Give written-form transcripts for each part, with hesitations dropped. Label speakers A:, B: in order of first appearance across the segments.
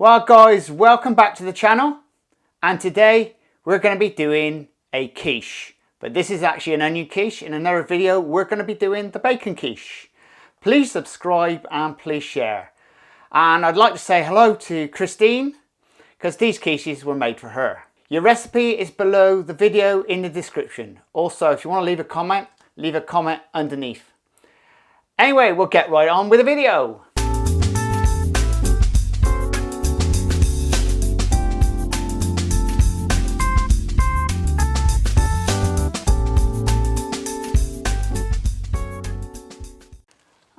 A: Well guys, welcome back to the channel, and today we're going to be doing a quiche, but this is actually an onion quiche. In another video we're going to be doing the bacon quiche. Please subscribe and please share. And I'd like to say hello to Christine, because these quiches were made for her. Your recipe is below the video in the description. Also, if you want to leave a comment underneath. Anyway, we'll get right on with the video.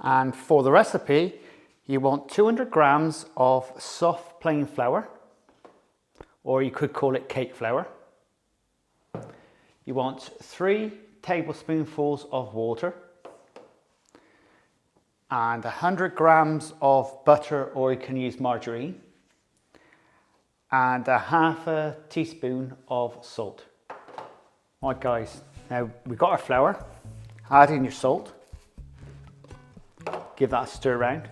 A: And for the recipe, you want 200 grams of soft plain flour, or you could call it cake flour. You want 3 tablespoonfuls of water and 100 grams of butter, or you can use margarine, and a half a teaspoon of salt. Right guys, now we've got our flour. Add in your salt. Give that a stir around.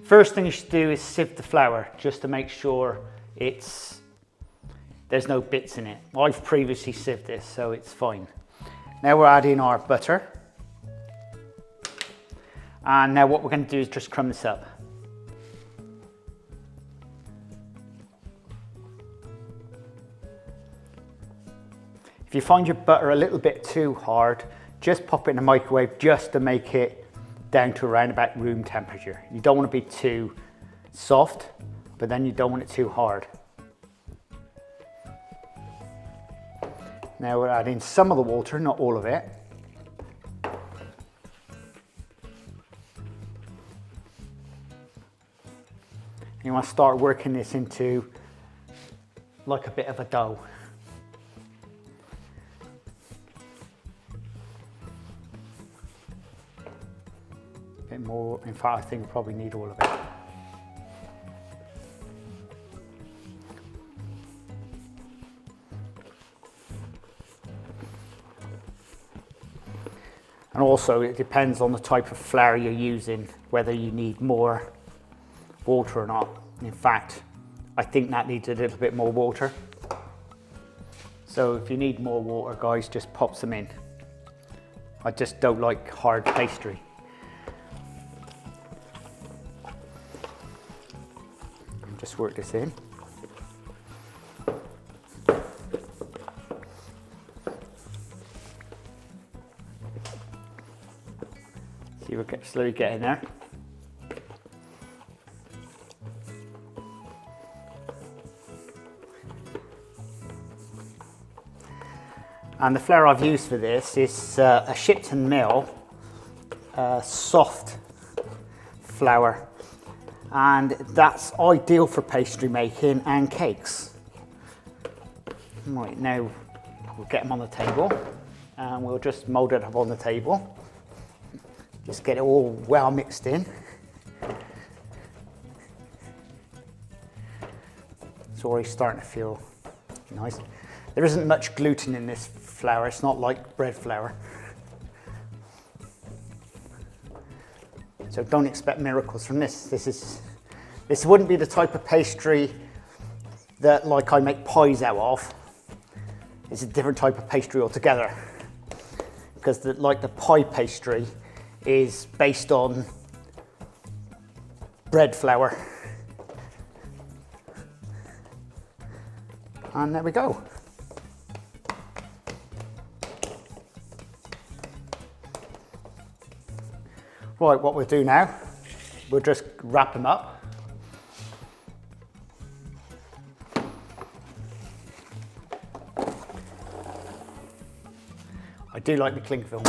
A: First thing you should do is sieve the flour, just to make sure there's no bits in it. I've previously sieved this, so it's fine. Now we're adding our butter. And now what we're going to do is just crumb this up. If you find your butter a little bit too hard, just pop it in the microwave just to make it down to around about room temperature. You don't want to be too soft, but then you don't want it too hard. Now we're adding some of the water, not all of it. You want to start working this into like a bit of a dough. A bit more, in fact I think we probably need all of it. And also it depends on the type of flour you're using, whether you need more water or not. In fact, I think that needs a little bit more water. So if you need more water, guys, just pop some in. I just don't like hard pastry. Just work this in. See, we're slowly getting there. And the flour I've used for this is a Shipton mill, soft flour, and that's ideal for pastry making and cakes. Right, now we'll get them on the table and we'll just mould it up on the table. Just get it all well mixed in. It's already starting to feel nice. There isn't much gluten in this flour, it's not like bread flour. So don't expect miracles from this. This wouldn't be the type of pastry that like I make pies out of. It's a different type of pastry altogether. Because the pie pastry is based on bread flour. And there we go. Right, what we'll do now, we'll just wrap them up. I do like the cling film.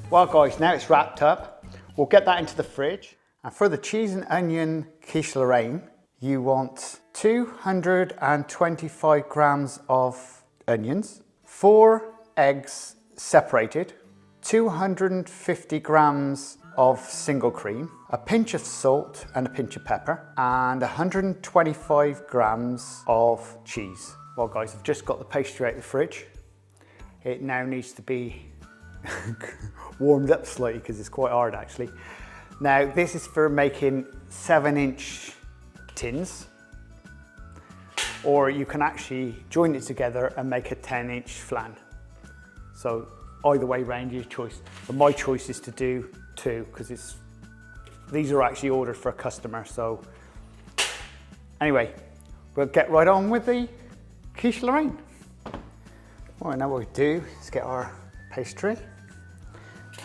A: Well guys, now it's wrapped up, we'll get that into the fridge. And for the cheese and onion quiche Lorraine, you want 225 grams of onions, 4 eggs separated, 250 grams of single cream, a pinch of salt and a pinch of pepper, and 125 grams of cheese. Well guys, I've just got the pastry out of the fridge. It now needs to be warmed up slightly because it's quite hard actually. Now this is for making 7-inch tins, or you can actually join it together and make a 10-inch flan. So either way round, your choice. But my choice is to do 2 because these are actually ordered for a customer. So anyway, we'll get right on with the Quiche Lorraine. Well, now what we do is get our pastry.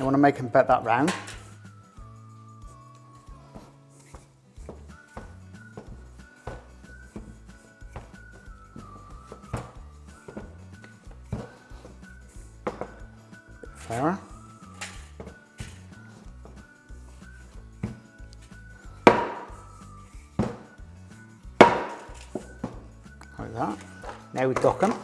A: I want to make them about that round. Flour. Like that. Now we dock them.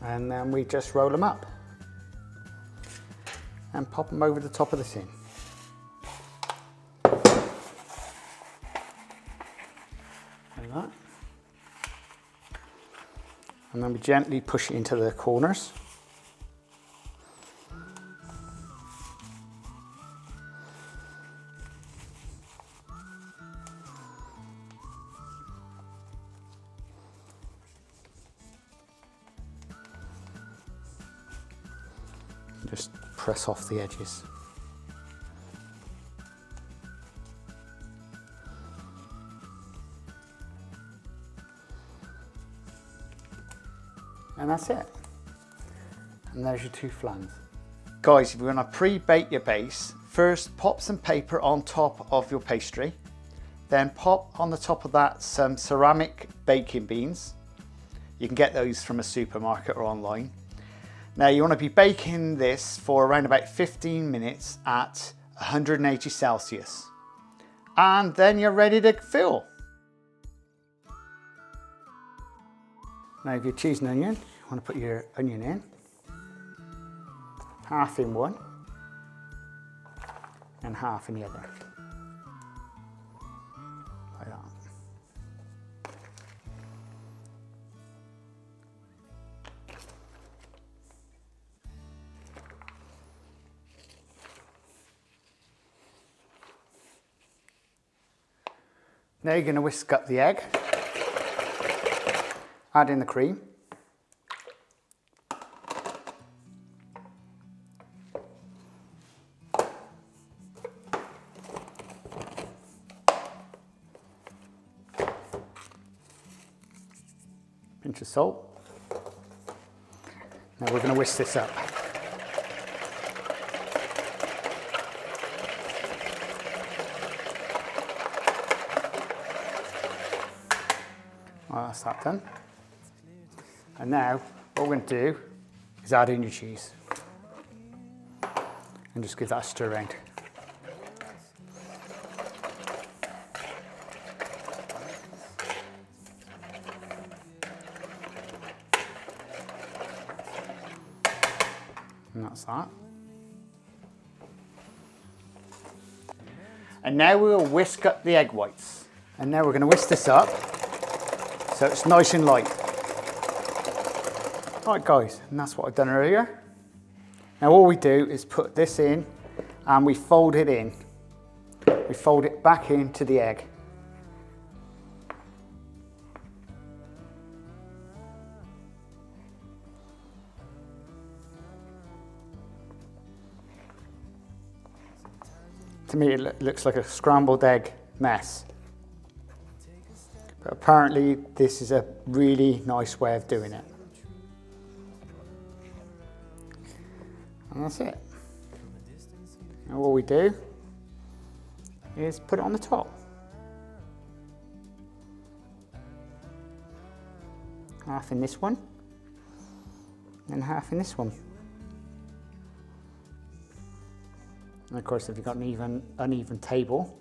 A: And then we just roll them up and pop them over the top of the tin. Like that. And then we gently push it into the corners. Just press off the edges. And that's it. And there's your 2 flans. Guys, if you want to pre-bake your base, first pop some paper on top of your pastry, then pop on the top of that some ceramic baking beans. You can get those from a supermarket or online. Now you want to be baking this for around about 15 minutes at 180 Celsius. And then you're ready to fill. Now if you're choosing onion, you want to put your onion in. Half in one and half in the other. Like that. Now you're going to whisk up the egg, add in the cream, pinch of salt. Now we're going to whisk this up. Well, that's that done. And now what we're going to do is add in your cheese and just give that a stir around. And that's that. And now we'll whisk up the egg whites. And now we're going to whisk this up so it's nice and light. Right guys, and that's what I've done earlier. Now all we do is put this in and we fold it in. We fold it back into the egg. To me it looks like a scrambled egg mess. But apparently this is a really nice way of doing it. And that's it. And all we do is put it on the top. Half in this one and half in this one. And of course, if you've got an uneven table,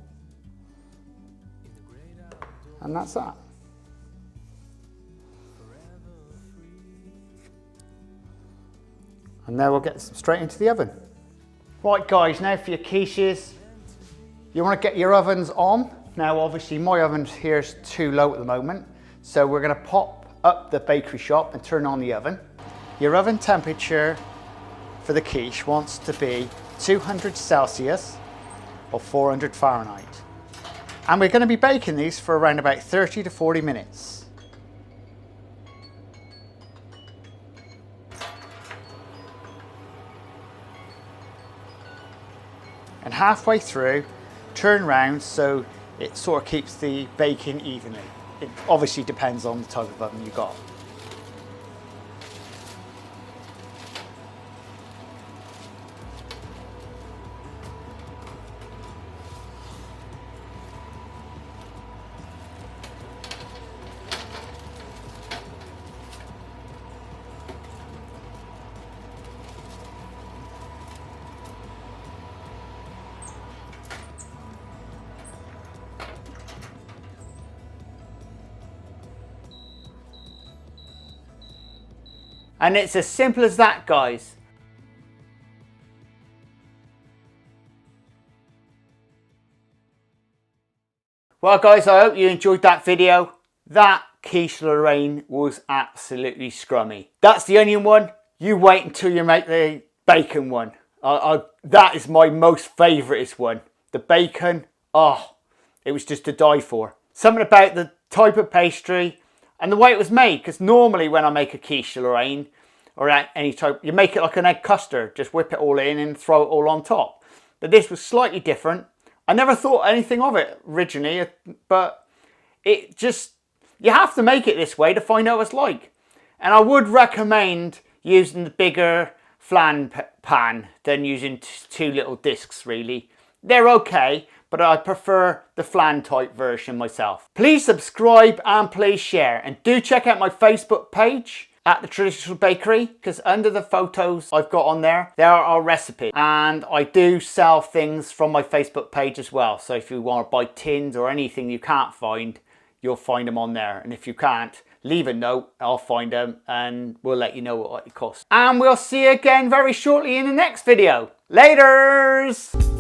A: and that's that. And now we'll get straight into the oven. Right guys, now for your quiches, you want to get your ovens on. Now obviously my oven here is too low at the moment, so we're going to pop up the bakery shop and turn on the oven. Your oven temperature for the quiche wants to be 200 Celsius or 400 Fahrenheit. And we're going to be baking these for around about 30 to 40 minutes. And halfway through, turn round so it sort of keeps the baking evenly. It obviously depends on the type of oven you got. And it's as simple as that, guys. Well guys, I hope you enjoyed that video. That Quiche Lorraine was absolutely scrummy. That's the onion one. You wait until you make the bacon one. That is my most favouriteest one. The bacon, oh, it was just to die for. Something about the type of pastry and the way it was made, because normally when I make a Quiche Lorraine or any type, you make it like an egg custard, just whip it all in and throw it all on top. But this was slightly different. I never thought anything of it originally, but it just, you have to make it this way to find out what it's like. And I would recommend using the bigger flan pan than using two little discs really. They're okay, but I prefer the flan type version myself. Please subscribe and please share, and do check out my Facebook page at The Traditional Bakery, because under the photos I've got on there are our recipes, and I do sell things from my Facebook page as well. So if you want to buy tins or anything you can't find, you'll find them on there, and if you can't, leave a note, I'll find them and we'll let you know what it costs. And we'll see you again very shortly in the next video. Laters!